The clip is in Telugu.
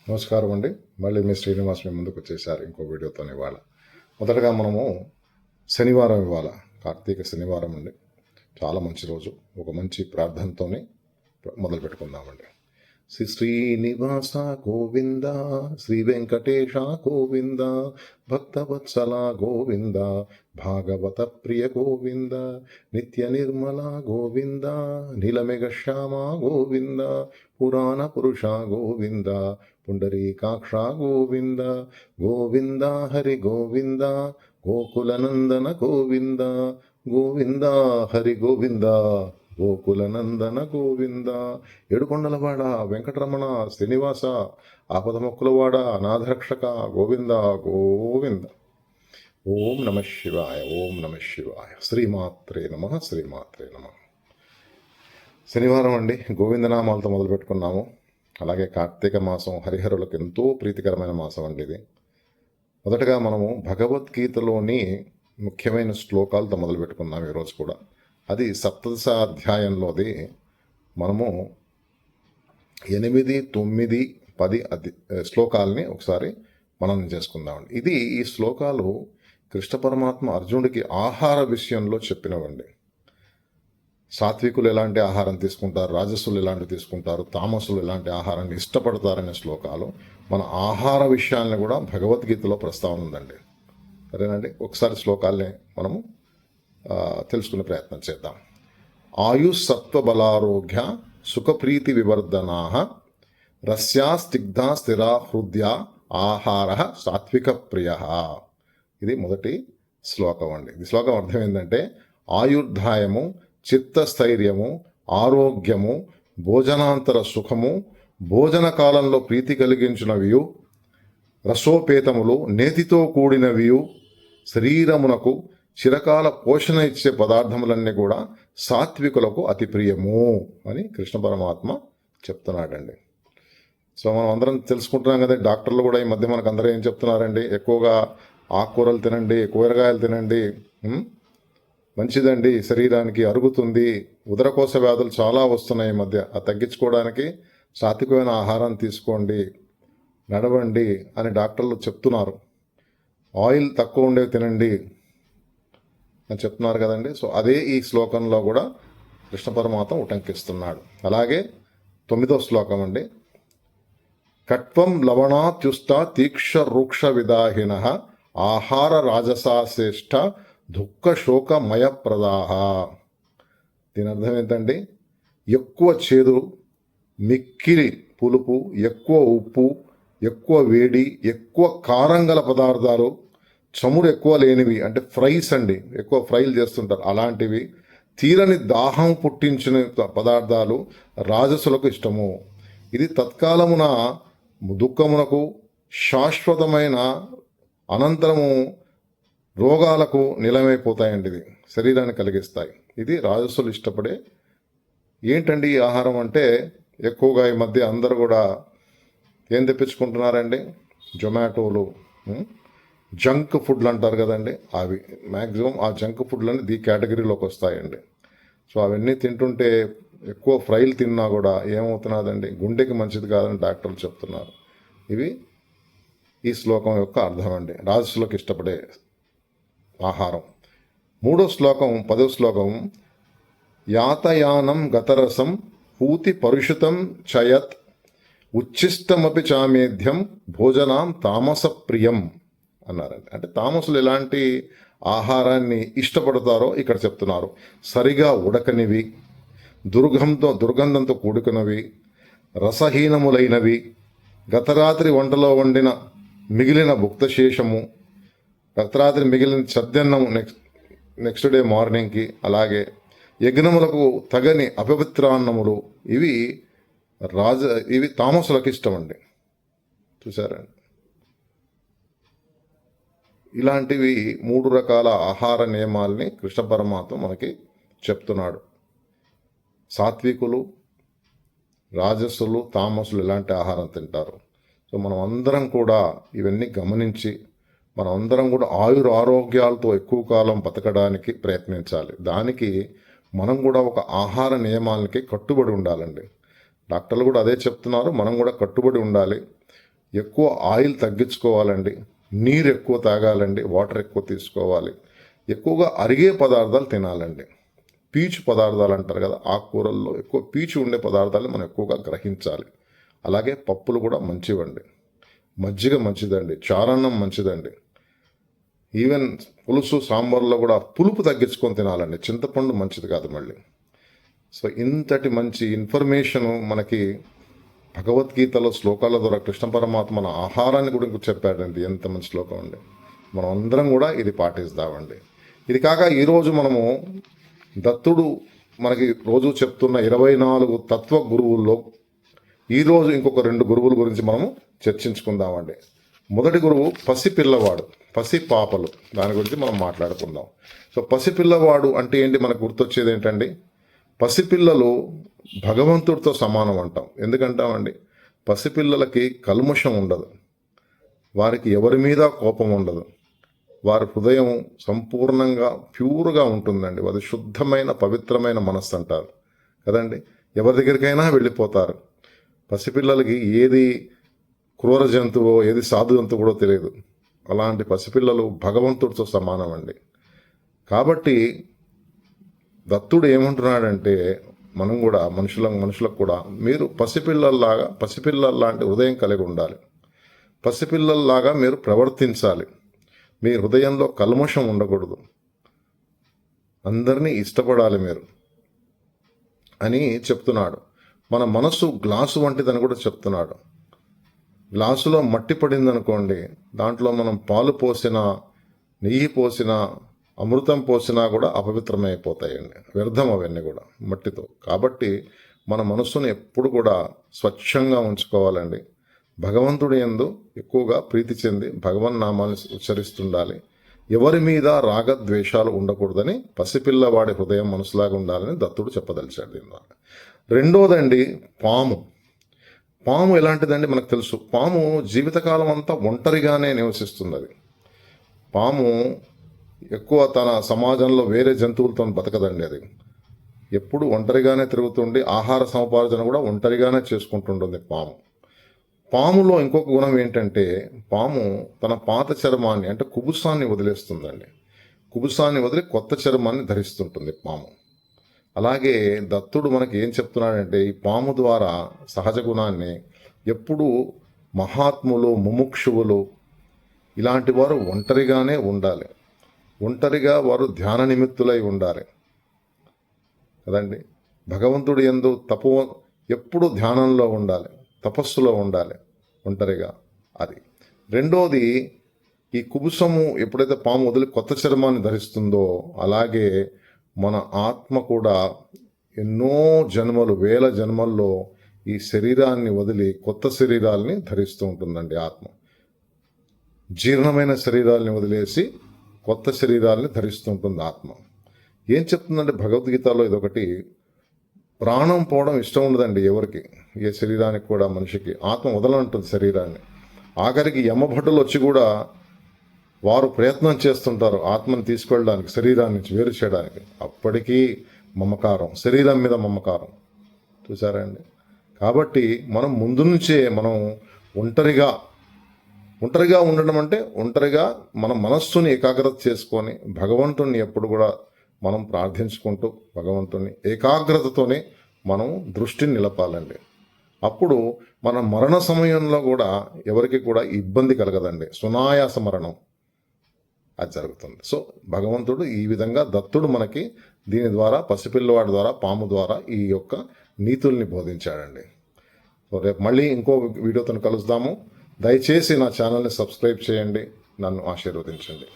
నమస్కారం అండి. మళ్ళీ మీ శ్రీనివాస్ మీ ముందుకు వచ్చేసారు ఇంకో వీడియోతో ఇవాళ. మొదటగా మనము శనివారం ఇవాళ కార్తీక శనివారం అండి. చాలా మంచి రోజు. ఒక మంచి ప్రార్థనతోనే మొదలు పెట్టుకుందామండి. శ్రీ శ్రీనివాస గోవింద, శ్రీ వెంకటేశ గోవింద, భక్తవత్సల గోవింద, భాగవత ప్రియ గోవింద, నిత్య నిర్మల గోవింద, నీలమేఘ శ్యామ గోవింద, పురాణ పురుష గోవింద, పుండరీకాక్ష గోవింద, గోవింద హరి గోవింద, గోకులనందన గోవింద, గోవింద హరి గోవింద, గోకులనందన గోవింద, ఏడుకొండలవాడ వెంకటరమణ శ్రీనివాస, ఆపదమొక్కులవాడ అనాథరక్షక గోవింద గోవింద. ఓం నమ శివాయ, ఓం నమ శివాయ. శ్రీమాత్రే నమ, శ్రీమాత్రే నమ. శనివారం అండి, గోవిందనామాలతో మొదలు పెట్టుకున్నాము. అలాగే కార్తీక మాసం హరిహరులకు ఎంతో ప్రీతికరమైన మాసం అండి ఇది. మొదటగా మనము భగవద్గీతలోని ముఖ్యమైన శ్లోకాలతో మొదలు పెట్టుకున్నాము ఈరోజు కూడా. అది సప్తదశ అధ్యాయంలోది. మనము 8, 9, 10 శ్లోకాలని ఒకసారి మననం చేసుకుందామండి. ఈ శ్లోకాలు కృష్ణ పరమాత్మ అర్జునుడికి ఆహార విషయంలో చెప్పినవండి. సాత్వికులు ఎలాంటి ఆహారం తీసుకుంటారు, రాజసులు ఎలాంటి తీసుకుంటారు, తామసులు ఎలాంటి ఆహారాన్ని ఇష్టపడతారనే శ్లోకాలు. మన ఆహార విషయాన్ని కూడా భగవద్గీతలో ప్రస్తావన ఉందండి. సరేనండి, ఒకసారి శ్లోకాల్ని మనము తెలుసుకునే ప్రయత్నం చేద్దాం. ఆయుష్ సత్వబలారోగ్య సుఖప్రీతి వివర్ధనా రస్యా స్నిగ్ధ స్థిరా హృదయ ఆహార సాత్విక ప్రియ. ఇది మొదటి శ్లోకం అండి. ఈ శ్లోకం అర్థం ఏంటంటే, ఆయుర్దాయము, చిత్తస్థైర్యము, ఆరోగ్యము, భోజనాంతర సుఖము, భోజన కాలంలో ప్రీతి కలిగించినవియు, రసోపేతములు, నేతితో కూడినవియు, శరీరమునకు చిరకాల పోషణ ఇచ్చే పదార్థములన్నీ కూడా సాత్వికులకు అతి ప్రియము అని కృష్ణ పరమాత్మ చెప్తున్నాడండి. సో మనం అందరం తెలుసుకుంటున్నాం కదా, డాక్టర్లు కూడా ఈ మధ్య మనకు అందరూ ఏం చెప్తున్నారండి, ఎక్కువగా ఆకుకూరలు తినండి, కూరగాయలు తినండి, మంచిదండి, శరీరానికి అరుగుతుంది, ఉదరకోశ వ్యాధులు చాలా వస్తున్నాయి ఈ మధ్య, అది తగ్గించుకోవడానికి సాత్వికమైన ఆహారం తీసుకోండి, నడవండి అని డాక్టర్లు చెప్తున్నారు. ఆయిల్ తక్కువ ఉండేవి తినండి అని చెప్తున్నారు కదండి. సో అదే ఈ శ్లోకంలో కూడా కృష్ణ పరమాత్మ ఉటంకిస్తున్నాడు. అలాగే 9వ శ్లోకం అండి. కట్వం లవణాత్యుష్ట తీక్ష రూక్ష విదాహిన ఆహార రాజసాశ్రేష్ట దుఃఖ శోకమయ ప్రదాహ. దీని అర్థం ఏంటండి, ఎక్కువ చేదు, మిక్కిలి పులుపు, ఎక్కువ ఉప్పు, ఎక్కువ వేడి, ఎక్కువ కారం గల పదార్థాలు, చమురు ఎక్కువ లేనివి అంటే ఫ్రైస్ అండి, ఎక్కువ ఫ్రైలు చేస్తుంటారు అలాంటివి, తీరని దాహం పుట్టించిన పదార్థాలు రాజసులకు ఇష్టము. ఇది తత్కాలమున దుఃఖమునకు, శాశ్వతమైన అనంతరము రోగాలకు నిలమైపోతాయండి. ఇది శరీరాన్ని కలిగిస్తాయి. ఇది రాజసులు ఇష్టపడే ఏంటండి ఈ ఆహారం అంటే, ఎక్కువగా ఈ మధ్య అందరూ కూడా ఏం తెప్పించుకుంటున్నారండి, జొమాటోలు, జంక్ ఫుడ్లు అంటారు కదండి, అవి మ్యాక్సిమం ఆ జంక్ ఫుడ్లన్నీ ఈ కేటగిరీలోకి వస్తాయండి. సో అవన్నీ తింటుంటే, ఎక్కువ ఫ్రైలు తిన్నా కూడా ఏమవుతున్నదండి, గుండెకి మంచిది కాదని డాక్టర్లు చెప్తున్నారు. ఇవి ఈ శ్లోకం యొక్క అర్థం అండి, రాజసులకు ఇష్టపడే ఆహారం. 3వ శ్లోకం 10వ శ్లోకం. యాతయానం గతరసం పూతి పరుషితం చయత్ ఉచ్ఛిష్టమపి చామేధ్యం భోజనాం తామస ప్రియం అన్నారండి. అంటే తామసులు ఎలాంటి ఆహారాన్ని ఇష్టపడతారో ఇక్కడ చెప్తున్నారు. సరిగా ఉడకనివి, దుర్గంధంతో కూడుకున్నవి, రసహీనములైనవి, గతరాత్రి వంటలో వండిన మిగిలిన భుక్తశేషము, గతరాత్రి మిగిలిన చద్దన్నం నెక్స్ట్ డే మార్నింగ్కి, అలాగే యజ్ఞములకు తగని అపవిత్రాన్నములు, ఇవి తామసులకు ఇష్టం అండి. చూసారండి, ఇలాంటివి 3 రకాల ఆహార నియమాల్ని కృష్ణ పరమాత్మ మనకి చెప్తున్నాడు. సాత్వికులు, రాజసులు, తామసులు ఎలాంటి ఆహారం తింటారు. సో మనం అందరం కూడా ఇవన్నీ గమనించి మనం అందరం కూడా ఆరోగ్యాలతో ఎక్కువ కాలం బతకడానికి ప్రయత్నించాలి. దానికి మనం కూడా ఒక ఆహార నియమాలకి కట్టుబడి ఉండాలండి. డాక్టర్లు కూడా అదే చెప్తున్నారు, మనం కూడా కట్టుబడి ఉండాలి. ఎక్కువ ఆయిల్ తగ్గించుకోవాలండి, నీరు ఎక్కువ తాగాలండి, వాటర్ ఎక్కువ తీసుకోవాలి, ఎక్కువగా అరిగే పదార్థాలు తినాలండి. పీచు పదార్థాలు అంటారు కదా, ఆకుకూరల్లో ఎక్కువ పీచు ఉండే పదార్థాలు మనం ఎక్కువగా గ్రహించాలి. అలాగే పప్పులు కూడా మంచివండి, మజ్జిగ మంచిదండి, చారన్నం మంచిదండి. ఈవెన్ పులుసు సాంబార్లో కూడా పులుపు తగ్గించుకొని తినాలండి, చింతపండు మంచిది కాదు మళ్ళీ. సో ఇంతటి మంచి ఇన్ఫర్మేషను మనకి భగవద్గీతలో శ్లోకాల ద్వారా కృష్ణ పరమాత్మ మన ఆహారాన్ని గురించి చెప్పాడండి. ఎంత మంచి శ్లోకం అండి. మనం అందరం కూడా ఇది పాటిస్తామండి. ఇది కాక ఈరోజు మనము దత్తుడు మనకి రోజు చెప్తున్న 24 తత్వ గురువుల్లో ఈరోజు ఇంకొక 2 గురువుల గురించి మనము చర్చించుకుందామండి. మొదటి గురువు పసిపిల్లవాడు, పసి పాపలు, దాని గురించి మనం మాట్లాడుకుందాం. సో పసిపిల్లవాడు అంటే ఏంటి, మనకు గుర్తొచ్చేది ఏంటండి, పసిపిల్లలు భగవంతుడితో సమానం అంటాం. ఎందుకంటామండి, పసిపిల్లలకి కల్ముషం ఉండదు, వారికి ఎవరి మీద కోపం ఉండదు, వారి హృదయం సంపూర్ణంగా ప్యూర్గా ఉంటుందండి. అది శుద్ధమైన పవిత్రమైన మనస్సు అంటారు కదండి. ఎవరి దగ్గరికైనా వెళ్ళిపోతారు. పసిపిల్లలకి ఏది క్రూర జంతువో ఏది సాధు జంతువు కూడా తెలియదు. అలాంటి పసిపిల్లలు భగవంతుడితో సమానం అండి. కాబట్టి దత్తుడు ఏమంటున్నాడంటే, మనం కూడా మనుషులకు కూడా మీరు పసిపిల్లల్లాంటి హృదయం కలిగి ఉండాలి, పసిపిల్లల్లాగా మీరు ప్రవర్తించాలి, మీ హృదయంలో కల్మషం ఉండకూడదు, అందరినీ ఇష్టపడాలి మీరు అని చెప్తున్నాడు. మన మనసు గ్లాసు వంటిదని కూడా చెప్తున్నాడు. గ్లాసులో మట్టి పడిందనుకోండి, దాంట్లో మనం పాలు పోసినా, నెయ్యి పోసినా, అమృతం పోసినా కూడా అపవిత్రమైపోతాయండి, వ్యర్థం అవన్నీ కూడా మట్టితో. కాబట్టి మన మనస్సును ఎప్పుడు కూడా స్వచ్ఛంగా ఉంచుకోవాలండి. భగవంతుడి యందు ఎక్కువగా ప్రీతి చెంది భగవన్నామాన్ని ఉచ్చరిస్తుండాలి. ఎవరి మీద రాగద్వేషాలు ఉండకూడదని, పసిపిల్లవాడి హృదయం మనసులాగా ఉండాలని దత్తుడు చెప్పదలిచాడు దీని ద్వారా. రెండోదండి పాము ఎలాంటిదండి మనకు తెలుసు. పాము జీవితకాలం అంతా ఒంటరిగానే నివసిస్తుంది. అది పాము ఎక్కువ తన సమాజంలో వేరే జంతువులతో బతకదండి. అది ఎప్పుడు ఒంటరిగానే తిరుగుతుండి ఆహార సముపార్జన కూడా ఒంటరిగానే చేసుకుంటుంటుంది పాములో ఇంకొక గుణం ఏంటంటే, పాము తన పాత చర్మాన్ని అంటే కుబుసాన్ని వదిలేస్తుందండి. కుబుసాన్ని వదిలి కొత్త చర్మాన్ని ధరిస్తుంటుంది పాము. అలాగే దత్తుడు మనకి ఏం చెప్తున్నాడంటే, ఈ పాము ద్వారా సహజ గుణాన్ని ఎప్పుడూ మహాత్ములు, ముముక్షువులు ఇలాంటి వారు ఒంటరిగానే ఉండాలి, ఒంటరిగా వారు ధ్యాన నిమిత్తులై ఉండాలి కదండి. భగవంతుడి యందు ఎప్పుడు ధ్యానంలో ఉండాలి, తపస్సులో ఉండాలి ఒంటరిగా. అది రెండోది, ఈ కుబుసము ఎప్పుడైతే పాము వదిలి కొత్త చర్మాన్ని ధరిస్తుందో, అలాగే మన ఆత్మ కూడా ఎన్నో జన్మలు, వేల జన్మల్లో ఈ శరీరాన్ని వదిలి కొత్త శరీరాల్ని ధరిస్తూ ఉంటుందండి. ఆత్మ జీర్ణమైన శరీరాల్ని వదిలేసి కొత్త శరీరాల్ని ధరిస్తూ ఉంటుంది ఆత్మ. ఏం చెప్తుందంటే భగవద్గీతలో ఇదొకటి, ప్రాణం పోవడం ఇష్టం ఉండదండి ఎవరికి, ఏ శరీరానికి కూడా. మనిషికి ఆత్మ వదలంటుంది శరీరాన్ని. ఆఖరికి యమభటులు వచ్చి కూడా వారు ప్రయత్నం చేస్తుంటారు ఆత్మను తీసుకెళ్ళడానికి, శరీరాన్ని నుంచి వేరు చేయడానికి. అప్పటికీ మమకారం, శరీరం మీద మమకారం, చూసారా అండి. కాబట్టి మనం ముందు నుంచే మనం ఒంటరిగా ఉండడం అంటే, ఒంటరిగా మన మనస్సుని ఏకాగ్రత చేసుకొని భగవంతుణ్ణి ఎప్పుడు కూడా మనం ప్రార్థించుకుంటూ భగవంతుని ఏకాగ్రతతోనే మనం దృష్టిని నిలపాలండి. అప్పుడు మన మరణ సమయంలో కూడా ఎవరికి కూడా ఇబ్బంది కలగదండి, సునాయాస మరణం అది జరుగుతుంది. సో భగవంతుడు ఈ విధంగా, దత్తుడు మనకి దీని ద్వారా, పసిపిల్లవాడి ద్వారా, పాము ద్వారా ఈ యొక్క నీతుల్ని బోధించాడండి. సో రేపు మళ్ళీ ఇంకో వీడియోతో కలుద్దాము. దయచేసి నా ఛానల్ని సబ్స్క్రైబ్ చేయండి, నన్ను ఆశీర్వదించండి.